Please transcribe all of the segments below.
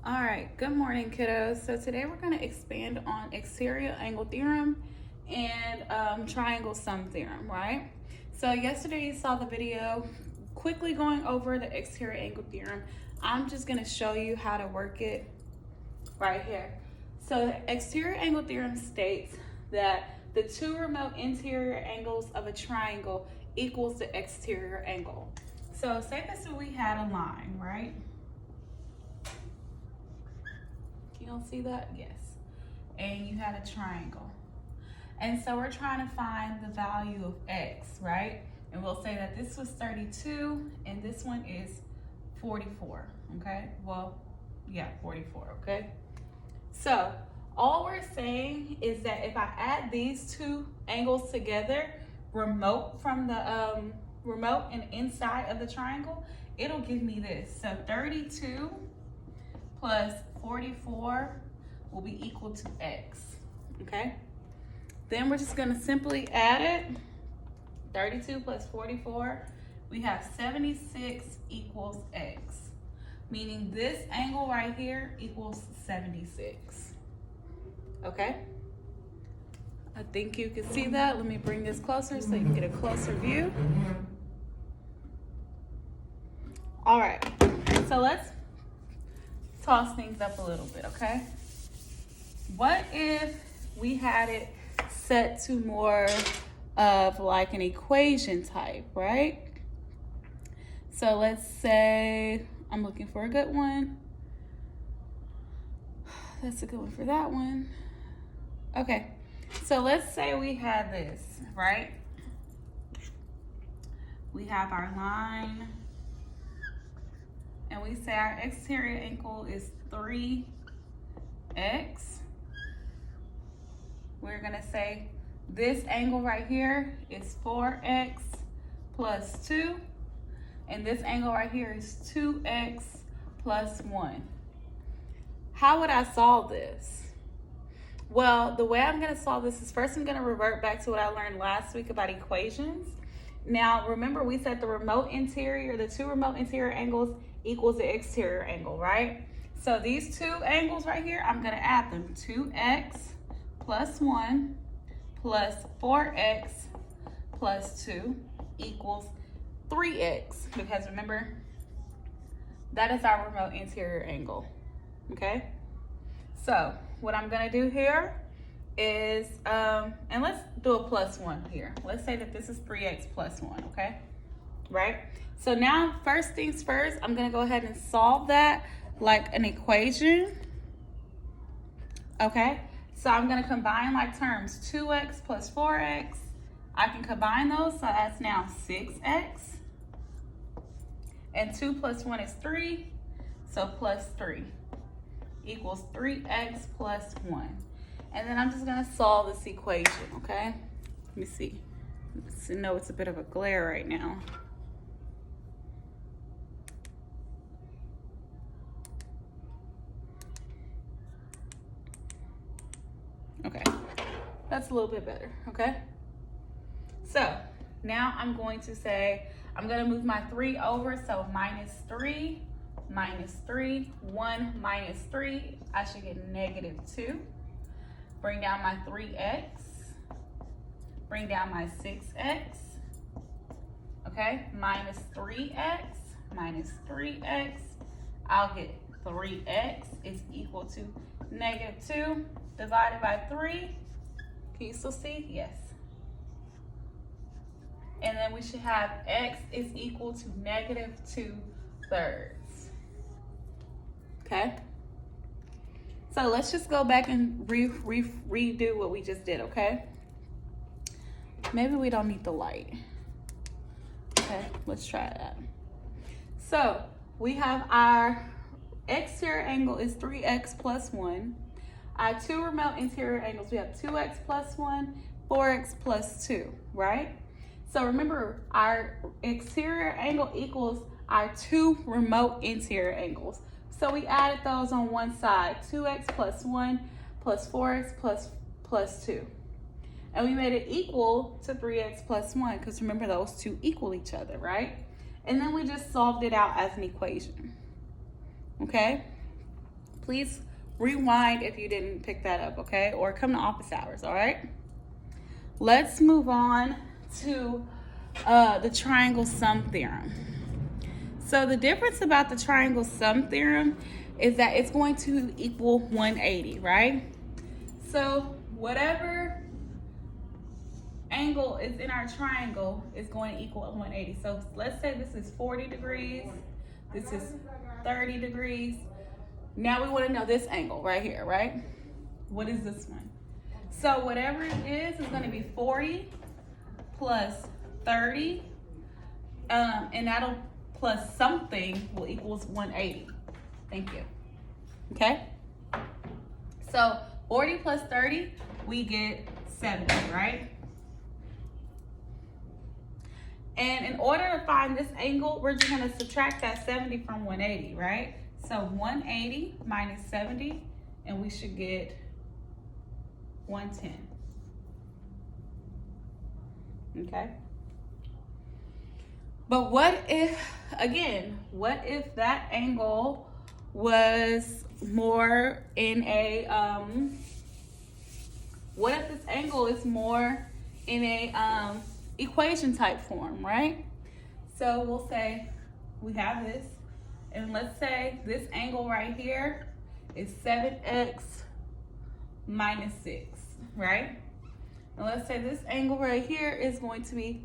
All right, good morning, kiddos. So today we're going to expand on exterior angle theorem and triangle sum theorem, right? So yesterday you saw the video quickly going over the exterior angle theorem. I'm just going to show you how to work it right here. So the exterior angle theorem states that the two remote interior angles of a triangle equals the exterior angle. So say this, we had a line, right? You don't see that? Yes. And you had a triangle. And so we're trying to find the value of x, right? And we'll say that this was 32 and this one is 44, okay? Well, yeah, 44, okay? So all we're saying is that if I add these two angles together, remote from the remote and inside of the triangle, it'll give me this. So 32 plus 44 will be equal to x, okay? Then we're just gonna simply add it. 32 plus 44, we have 76 equals x, meaning this angle right here equals 76, okay? I think you can see that. Let me bring this closer so you can get a closer view. All right, so let's toss things up a little bit, okay? What if we had it set to more of like an equation type, right? So let's say, I'm looking for a good one. That's a good one for that one. Okay, so let's say we had this, right? We have our line, and we say our exterior angle is 3x. We're gonna say this angle right here is 4x plus 2, and this angle right here is 2x plus 1. How would I solve this? Well, the way I'm gonna solve this is first I'm gonna revert back to what I learned last week about equations. Now, remember we said the two remote interior angles equals the exterior angle, right? So these two angles right here, I'm gonna add them. 2x plus 1 plus 4x plus 2 equals 3x, because remember, that is our remote interior angle, okay? So what I'm gonna do here is, and let's do a plus 1 here. Let's say that this is 3x plus 1, okay? Right? So now, first things first, I'm gonna go ahead and solve that like an equation, okay? So I'm gonna combine like terms, 2x plus 4x. I can combine those, so that's now 6x. And 2 plus 1 is 3, so plus 3 equals 3x plus 1. And then I'm just gonna solve this equation, okay? Let me see. I know it's a bit of a glare right now. Okay, that's a little bit better, okay? So now I'm going to say, I'm gonna move my 3 over, so minus 3, 1 minus 3, I should get negative 2. Bring down my 3x, bring down my 6x, okay? Minus 3x, I'll get 3x is equal to negative 2 divided by 3. Can you still see? Yes. And then we should have x is equal to negative 2/3. Okay? So let's just go back and redo what we just did, okay? Maybe we don't need the light. Okay, let's try that. So we have our exterior angle is 3x plus 1. Our two remote interior angles, we have 2x plus 1, 4x plus 2, right? So remember, our exterior angle equals our two remote interior angles. So we added those on one side, 2x plus 1 plus 4x plus 2. And we made it equal to 3x plus 1, because remember, those two equal each other, right? And then we just solved it out as an equation, okay? Please rewind if you didn't pick that up, okay? Or come to office hours, all right? Let's move on to the triangle sum theorem. So the difference about the triangle sum theorem is that it's going to equal 180, right? So whatever angle is in our triangle is going to equal 180. So let's say this is 40 degrees, this is 30 degrees. Now we want to know this angle right here, right? What is this one? So whatever it is going to be 40 plus 30, and that'll plus something will equals 180. Thank you. Okay? So 40 plus 30, we get 70, right? And in order to find this angle, we're just going to subtract that 70 from 180, right? So 180 minus 70, and we should get 110. Okay? But what if, again, what if that angle was more in a, what if this angle is more in a equation type form, right? So we'll say we have this, and let's say this angle right here is 7x minus 6, right? And let's say this angle right here is going to be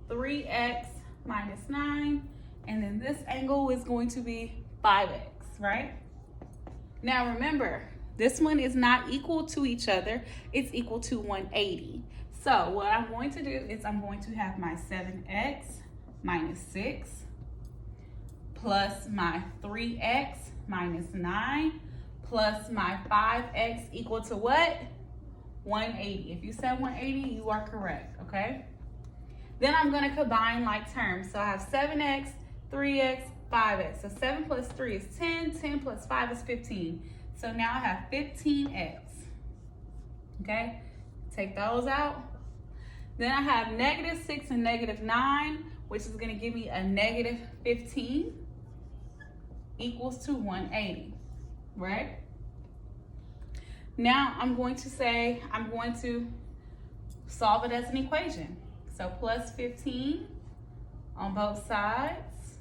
3x minus 9, and then this angle is going to be 5x, right? Now remember, this one is not equal to each other, it's equal to 180. So what I'm going to do is I'm going to have my 7x minus 6 plus my 3x minus 9 plus my 5x equal to what? 180. If you said 180, you are correct, okay? Then I'm going to combine like terms. So I have 7x, 3x, 5x. So 7 plus 3 is 10, 10 plus 5 is 15. So now I have 15x, okay? Take those out. Then I have negative 6 and negative 9, which is going to give me a negative 15 equals to 180, right? Now I'm going to say, I'm going to solve it as an equation. So plus 15 on both sides,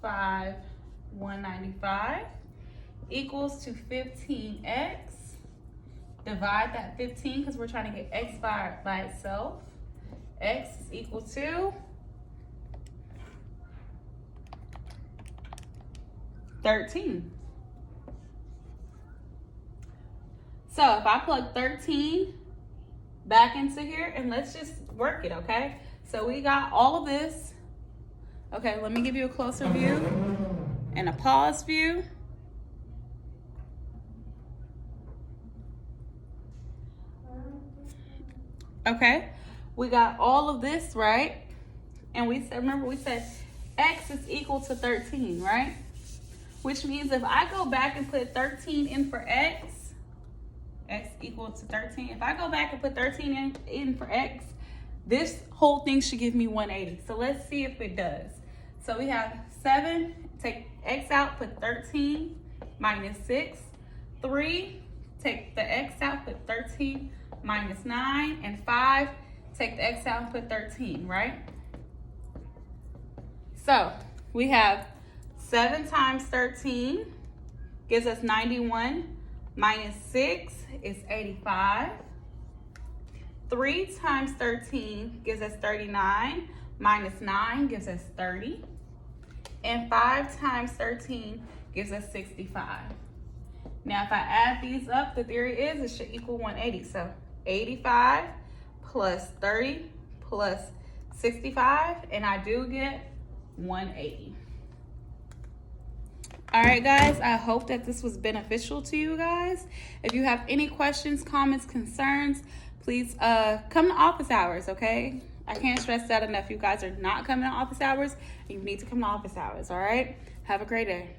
195 equals to 15x. Divide that 15 because we're trying to get x by itself. X is equal to 13. So if I plug 13 back into here, and let's just work it, okay? So we got all of this. Okay, let me give you a closer view and a pause view. Okay, we got all of this, right? And we said, remember we said x is equal to 13, right? Which means if I go back and put 13 in for x equal to 13. If I go back and put 13 in for x, this whole thing should give me 180. So let's see if it does. So we have 7, take x out, put 13 minus 6. 3, take the x out, put 13 minus 9. And 5, take the x out and put 13, right? So we have 7 times 13 gives us 91. Minus 6 is 85. 3 times 13 gives us 39. Minus 9 gives us 30. And 5 times 13 gives us 65. Now, if I add these up, the theory is it should equal 180. So 85 plus 30 plus 65, and I do get 180. All right, guys, I hope that this was beneficial to you guys. If you have any questions, comments, concerns, please come to office hours, okay? I can't stress that enough. You guys are not coming to office hours, and you need to come to office hours, all right? Have a great day.